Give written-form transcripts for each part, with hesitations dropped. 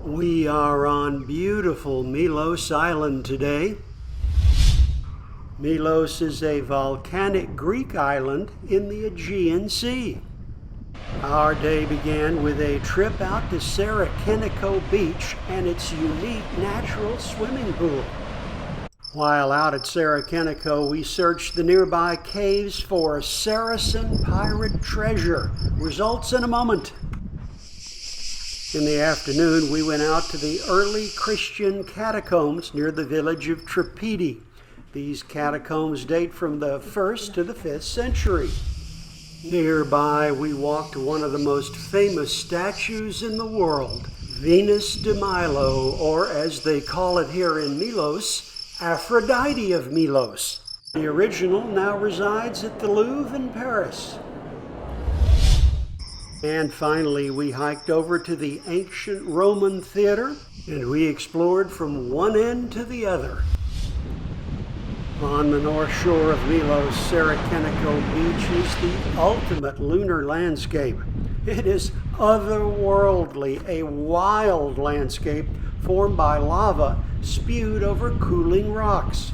We are on beautiful Milos Island today. Milos is a volcanic Greek island in the Aegean Sea. Our day began with a trip out to Sarakiniko Beach and its unique natural swimming pool. While out at Sarakiniko, we searched the nearby caves for Saracen pirate treasure. Results in a moment. In the afternoon, we went out to the early Christian catacombs near the village of Tripidi. These catacombs date from the 1st to the 5th century. Nearby, we walked to one of the most famous statues in the world, Venus de Milo, or as they call it here in Milos, Aphrodite of Milos. The original now resides at the Louvre in Paris. And finally, we hiked over to the ancient Roman theater, and we explored from one end to the other. On the north shore of Milos, Sarakiniko Beach is the ultimate lunar landscape. It is otherworldly, a wild landscape formed by lava spewed over cooling rocks.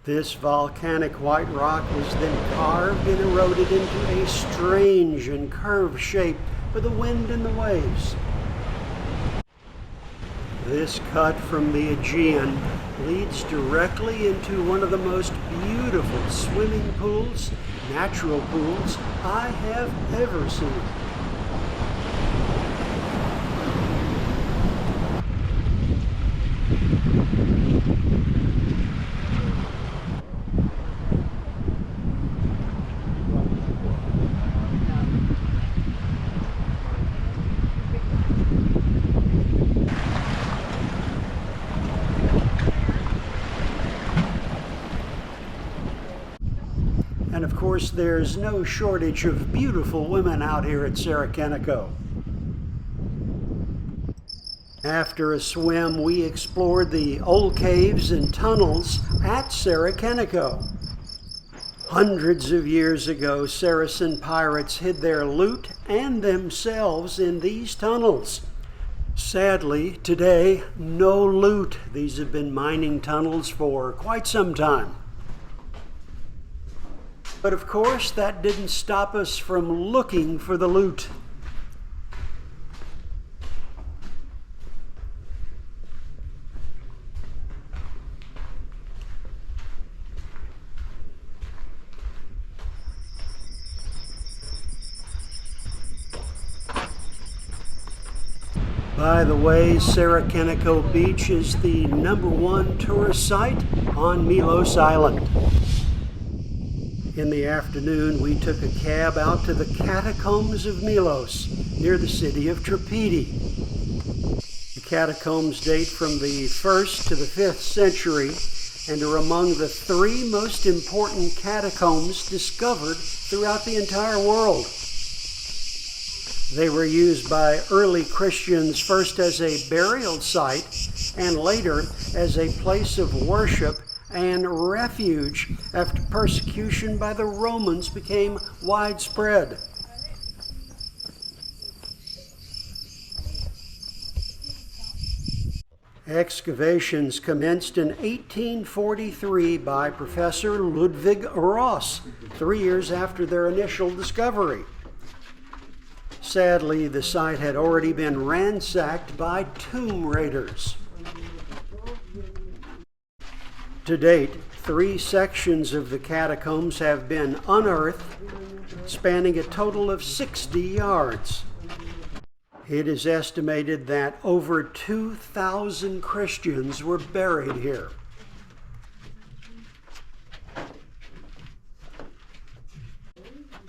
This volcanic white rock was then carved and eroded into a strange and curved shape for the wind and the waves. This cut from the Aegean leads directly into one of the most beautiful swimming pools, natural pools, I have ever seen. And of course, there's no shortage of beautiful women out here at Sarakiniko. After a swim, we explored the old caves and tunnels at Sarakiniko. Hundreds of years ago, Saracen pirates hid their loot and themselves in these tunnels. Sadly, today, no loot. These have been mining tunnels for quite some time. But of course, that didn't stop us from looking for the loot. By the way, Sarakiniko Beach is the #1 tourist site on Milos Island. In the afternoon, we took a cab out to the Catacombs of Milos, near the city of Tripidi. The catacombs date from the 1st to the 5th century and are among the 3 most important catacombs discovered throughout the entire world. They were used by early Christians first as a burial site and later as a place of worship and refuge after persecution by the Romans became widespread. Excavations commenced in 1843 by Professor Ludwig Ross, 3 years after their initial discovery. Sadly, the site had already been ransacked by tomb raiders. To date, 3 sections of the catacombs have been unearthed, spanning a total of 60 yards. It is estimated that over 2,000 Christians were buried here.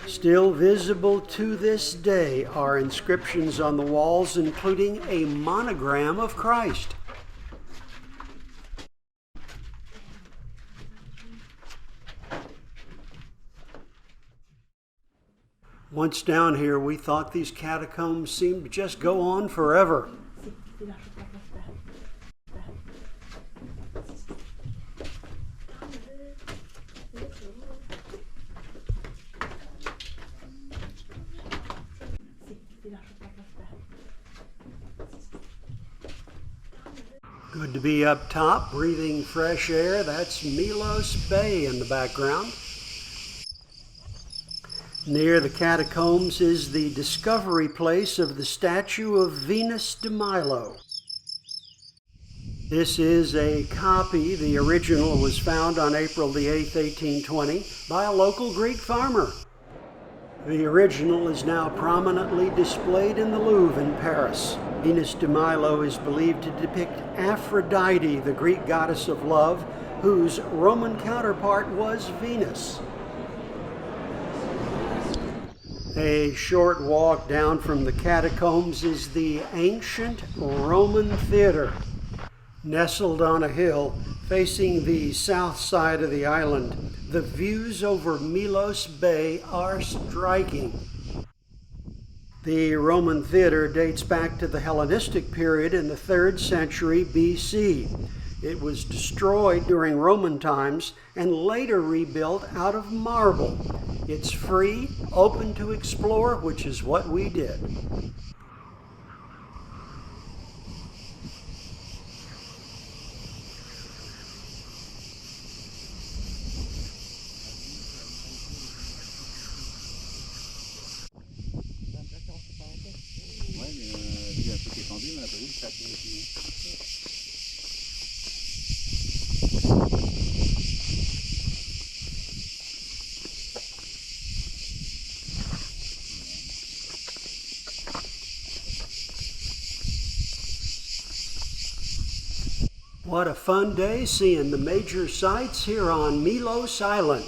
Still visible to this day are inscriptions on the walls, including a monogram of Christ. Once down here, we thought these catacombs seemed to just go on forever. Good to be up top, breathing fresh air. That's Milos Bay in the background. Near the Catacombs is the discovery place of the statue of Venus de Milo. This is a copy. The original was found on April the 8th, 1820 by a local Greek farmer. The original is now prominently displayed in the Louvre in Paris. Venus de Milo is believed to depict Aphrodite, the Greek goddess of love, whose Roman counterpart was Venus. A short walk down from the Catacombs is the ancient Roman theater. Nestled on a hill facing the south side of the island, the views over Milos Bay are striking. The Roman theater dates back to the Hellenistic period in the 3rd century BC. It was destroyed during Roman times and later rebuilt out of marble. It's free, open to explore, which is what we did. What a fun day seeing the major sights here on Milos Island.